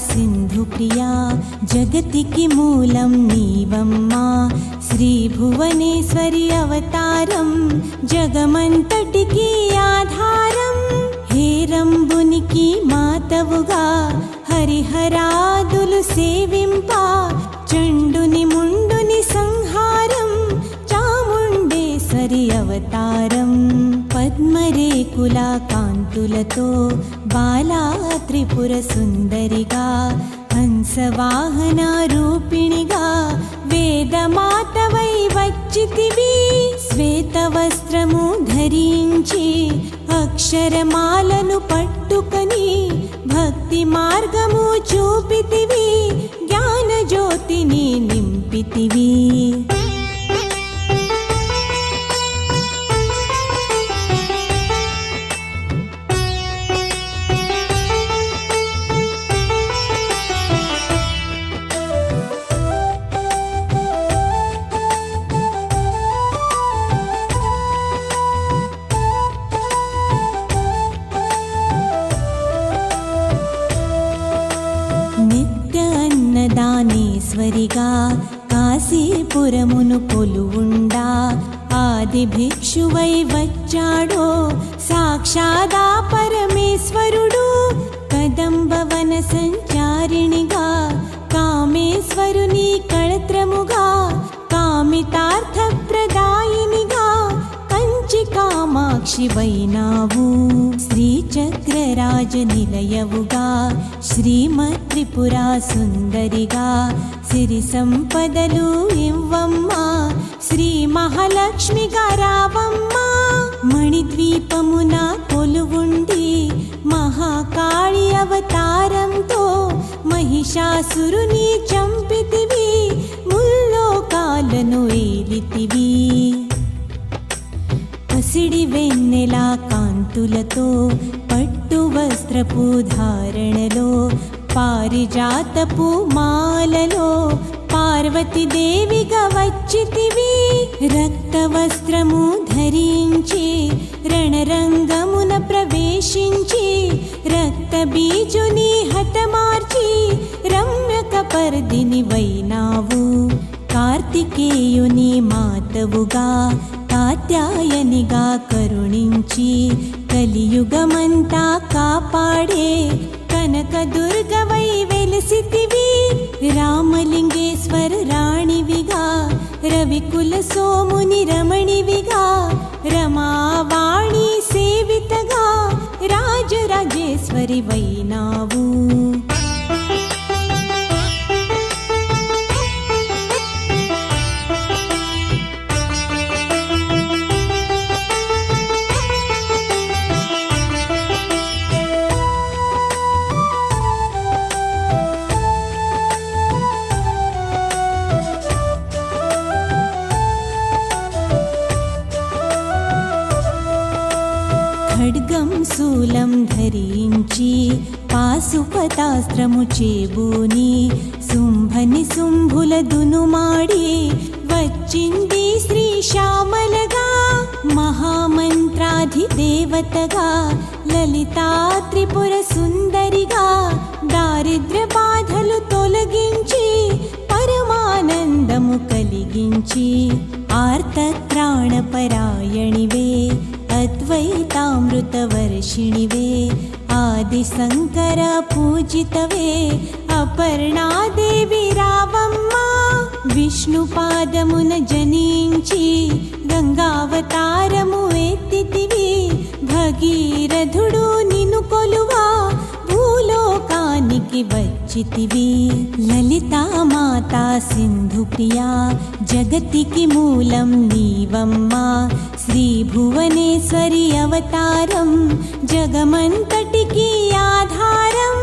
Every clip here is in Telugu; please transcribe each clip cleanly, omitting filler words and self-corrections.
సింధు ప్రియా జగతికి మూలం నీవమ్మా శ్రీ భువనేశ్వరి అవతారం జగమంతటికి ఆధారం హేరంబునికి మాతవుగా హరిహరాదులు సేవింప చండుని ముండుని సంహారం చాముండేశ్వరి అవతారం పద్మరేకుల కాంతులతో బాలా త్రిపుర సుందరిగా హంసవాహన రూపిణిగా వేదమాతవై వచ్చితివి శ్వేత వస్త్రము ధరించి అక్షరమాలను పట్టుకొని భక్తి మార్గము చూపితివి జ్ఞాన జ్యోతిని నింపితివి దానేశ్వరిగా కాశీపురమును కొలువుండా ఆది భిక్షువై వచ్చాడో సాక్షాదా పరమేశ్వరుడు కదంబవన సంచారిణిగా కామేశ్వరుని కళత్రముగా కామితార్థ ప్రదాయినిగా కంచి కామాక్షి వైనావు శ్రీచక్రరాజ నిలయవుగా శ్రీమత్ త్రిపురా సుందరిగా సిరి సంపదలు ఇవ్వమ్మా శ్రీ మహాలక్ష్మిగా రావమ్మా మణిద్వీపమున కొలువుండి మహాకాళి అవతారంతో మహిషాసురుని చంపితివి ముల్లోకాలను ఏలితివి పసిడి వెన్నెల కాంతులతో పట్టు వస్త్రపు ధారణలో పారిజాతపు మాలలో పార్వతీదేవిగా వచ్చితివి రక్త వస్త్రము ధరించి రణరంగమున ప్రవేశించి రక్త బీజుని హతమార్చి రమ్యక పర్దిని వైనావు కార్తికేయుని మాతవుగా కాత్యాయనిగా కరుణించి కలియుగమంతా కాపాడే కనక దుర్గవై వెలిసితివి రామలింగేశ్వర రాణివిగా రవికుల సోముని రమణివిగా రమావాణి సేవితగా రాజరాజేశ్వరి వైనావు ఖడ్గం శూలం ధరించి పాశుపతాస్త్రము చేబూని శుంభని శుంభుల దునుమాడి వచ్చింది శ్రీ శ్యామలగా మహామంత్రాధిదేవతగా లలితా త్రిపుర సుందరిగా దారిద్ర్య బాధలు తొలగించి పరమానందము కలిగించి ఆర్తత్రాణపరాయణివే అద్వైతామృతవర్షిణివే ఆది శంకర పూజితవే అపర్ణాదేవి రావమ్మా విష్ణుపాదమున జనించి గంగావతారము ఎత్తితివి భగీరథుడు నిన్ను కొలువా భూలోకానికి వచ్చితివి లలితా మాతా సింధు ప్రియా జగతికి మూలం నీవమ్మా శ్రీ భువనేశ్వరి అవతారం జగమంతటికి ఆధారం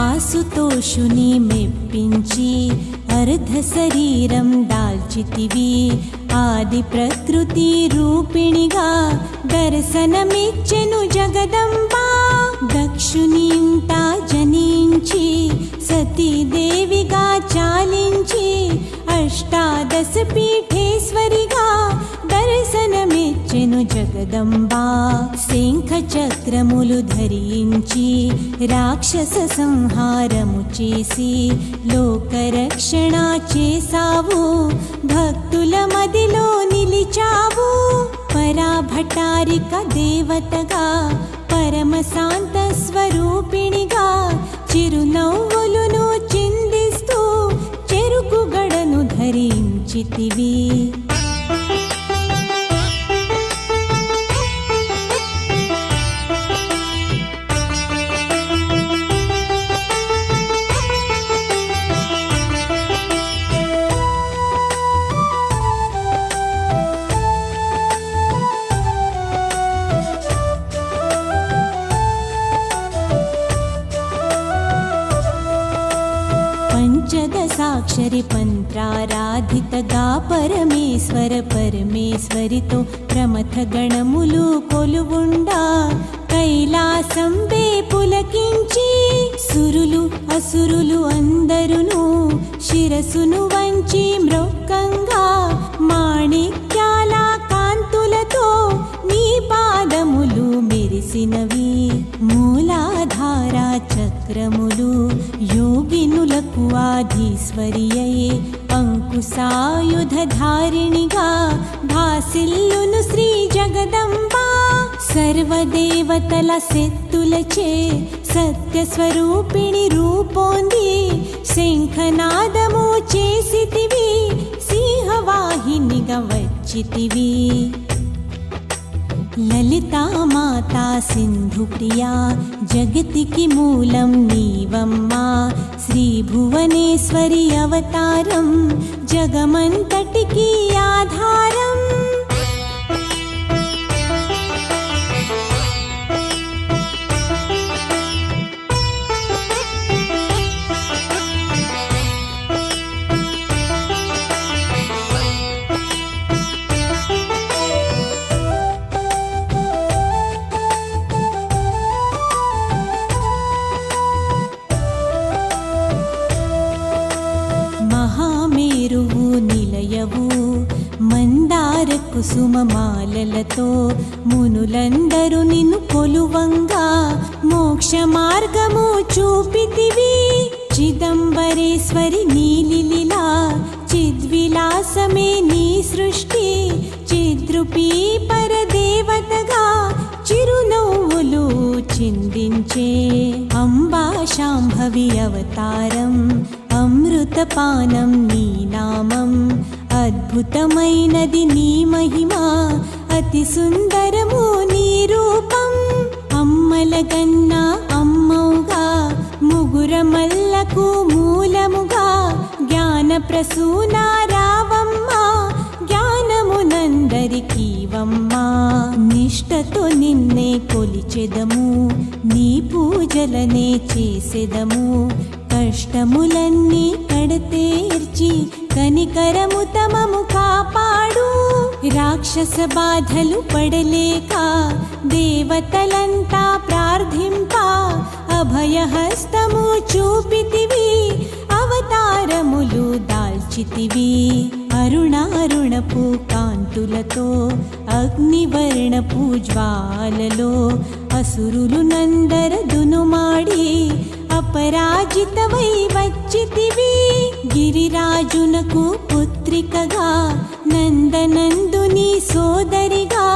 ఆసుతోషుని మెప్పించి అర్ధ శరీరం దాల్చితివి ఆది ప్రకృతి రూపిణిగా దర్శనమిచ్చెను జగదంబా దక్షుని ఇంట జనించి సతీదేవిగా చాలించి వ్యాసపీఠేశ్వరిగా దర్శనమిచ్చెను జగదంబా. శంఖ చక్రములు ధరించి రాక్షస సంహారము చేసి లోకరక్షణ చేసావు. భక్తుల మదిలో నిలిచావు. పరాభటారిక దేవతగా పరమ శాంత స్వరూపిణిగా చిరునవ్వులను చిందిస్తూ చెరుకు గడను ధరించితివి. పంచదశాక్షరి పంత్రారాధితగా పరమేశ్వర పరమేశ్వరితో ప్రమథ గణములు కొలువుండా కైలాసంబే పులకించి సురులు అసురులు అందరును శిరసును వంచి మ్రొక్కంగా మాణిక్యాల కాంతులతో నీ పాదములు మెరిసినవి. మూలాధార చక్రములు యోగినులకు ఆధీశ్వరియే అంకుశాయుధధారిణిగా భాసిల్లును శ్రీ జగదంబా. సర్వదేవతల శక్తులచే సత్యస్వరూపిణి రూపొంది శంఖనాదము చేసితివి. సింహవాహినిగా వచ్చితివి. లలితా మాతా సింధు ప్రియా జగతికి మూలం నీవమ్మా. శ్రీ భువనేశ్వరి అవతారం జగమంతటికి ఆధారం. మహామేరువు నిలయవు మందార కుసుమమాలలతో మునులందరూ నిన్ను కొలువంగా మోక్ష మార్గము చూపితివి. చిదంబరేశ్వరి నీలిలా చిద్విలాసమే నీ సృష్టి. చిద్రూపీ పరదేవతగా చిరునవ్వులు చిందించే అంబా శాంభవి అవతారం. అమృతపానం నీ నామం అద్భుతమైనది నీ మహిమ. అతి సుందరము నీ రూపం. అమ్మలగన్న అమ్మవుగా ముగురమల్లకు మూలముగా జ్ఞాన ప్రసూన రావమ్మ. జ్ఞానమునందరికీవమ్మా. నిష్టతో నిన్నే కొలిచెదము నీ పూజలనే చేసెదము. కష్టములన్నీ కడతేర్చి కనికరము తమము కాపాడు. రాక్షస బాధలు పడలేక దేవతలంతా ప్రార్థింప అభయహస్తము చూపితివి. అవతారములు దాల్చితివి. అరుణారుణపు కాంతులతో అగ్నివర్ణపు జ్వాలలో అసురులు నందరదును మాడి అపరాజితవై వచ్చితివి. గిరిరాజునకు పుత్రికగా నందనందుని సోదరిగా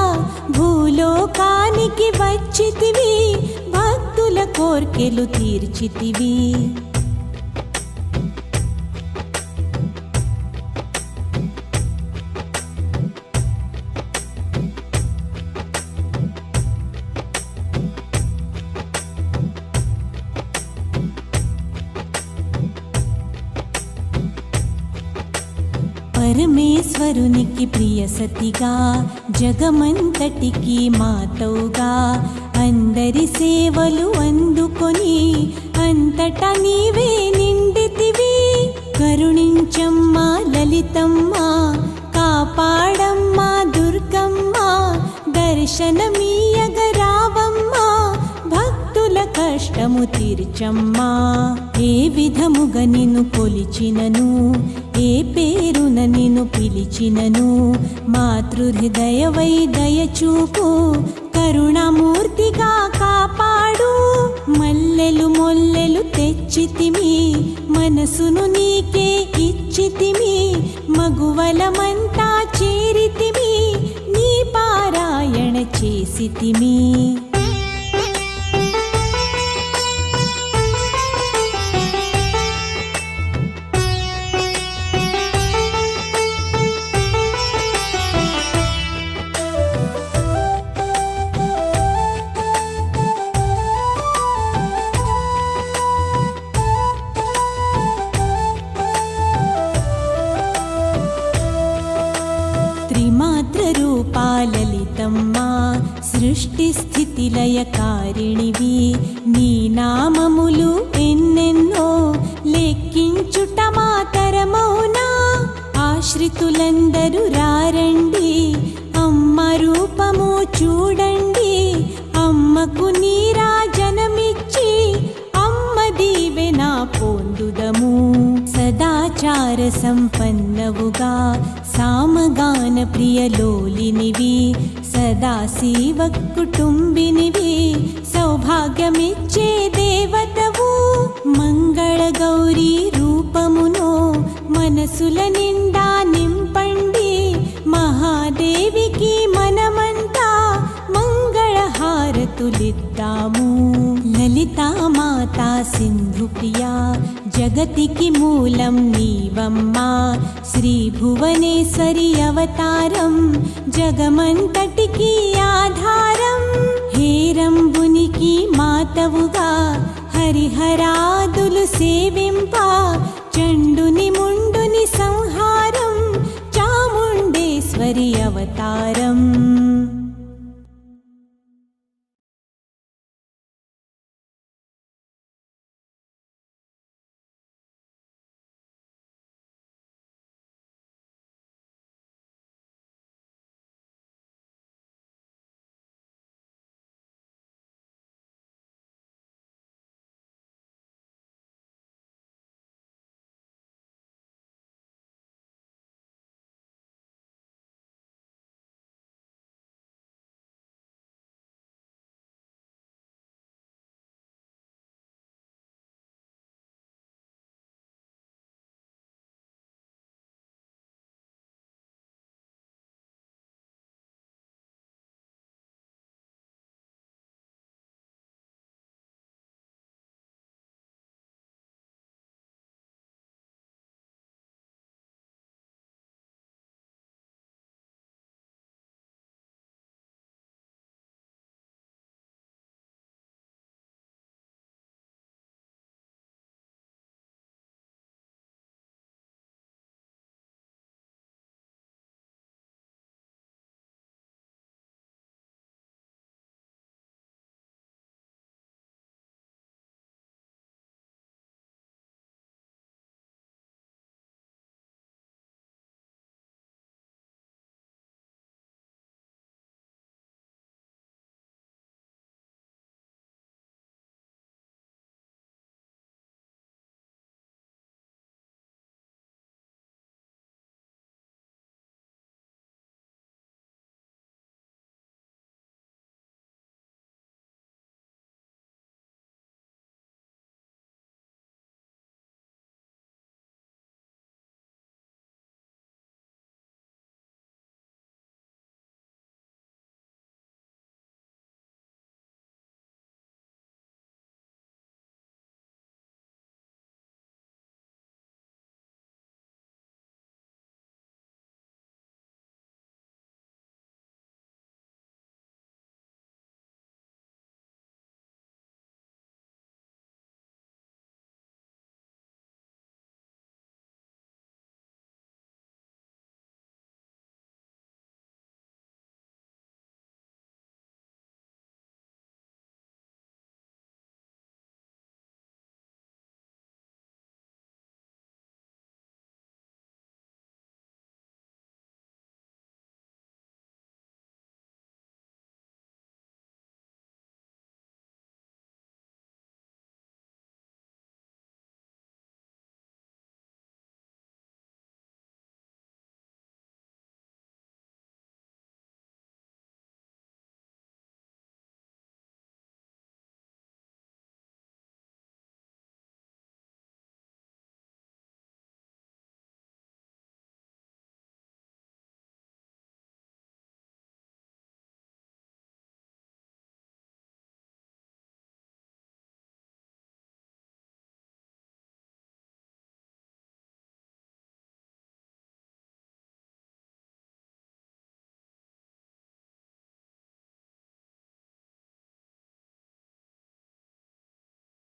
భూలోకానికి వచ్చితివి. భక్తుల కోర్కెలు తీర్చితివి. పరమేశ్వరునికి ప్రియ సతిగా జగమంతటికి మాతవుగా అందరి సేవలు అందుకొని అంతటా నీవే నిండితివి. కరుణించమ్మా లలితమ్మ, కాపాడమ్మా దుర్గమ్మ, దర్శనమీయగ రావమ్మా, భక్తుల కష్టము తీర్చమ్మా. ఏ విధముగా నిన్ను కొలిచినను ఏ పేరున నిన్ను పిలిచినను మాతృహృదయవై దయచూపు కరుణామూర్తిగా కాపాడు. మల్లెలు మొల్లెలు తెచ్చితిమి మనసును నీకే ఇచ్చితిమి మగువలమంతా చేరితిమి నీ పారాయణ చేసితిమి. త్రిమాత్రరూపా లలితమ్మా సృష్టి స్థితి లయకారిణివి నీ నామములు ఎన్నెన్నో లెక్కించుట మాతరమౌనా. ఆశ్రితులందరూ రారండి అమ్మ రూపము చూడండి అమ్మకు నీరాజనమిచ్చి అమ్మ దీవెన పొందుదము. సదాచార సంపన్నవుగా సామగాన ప్రియలోలినివి సదాశివ కుటుంబినివి సౌభాగ్యమిచ్చే దేవతవు. మంగళ గౌరీ రూపమును మనసుల నిండా నింపండి మహాదేవికి మనమంతా మంగళ హారతులిద్దాము. లలితా మాతా సింధు ప్రియా జగతికి మూలం నీవమ్మా శ్రీ భువనేశ్వరి అవతారం జగమంతటికి ఆధారం. హేరంబునికి మాతవుగా హరిహరాదులు సేవింప చండుని ముండుని సంహారం చాముండేశ్వరి అవతారం.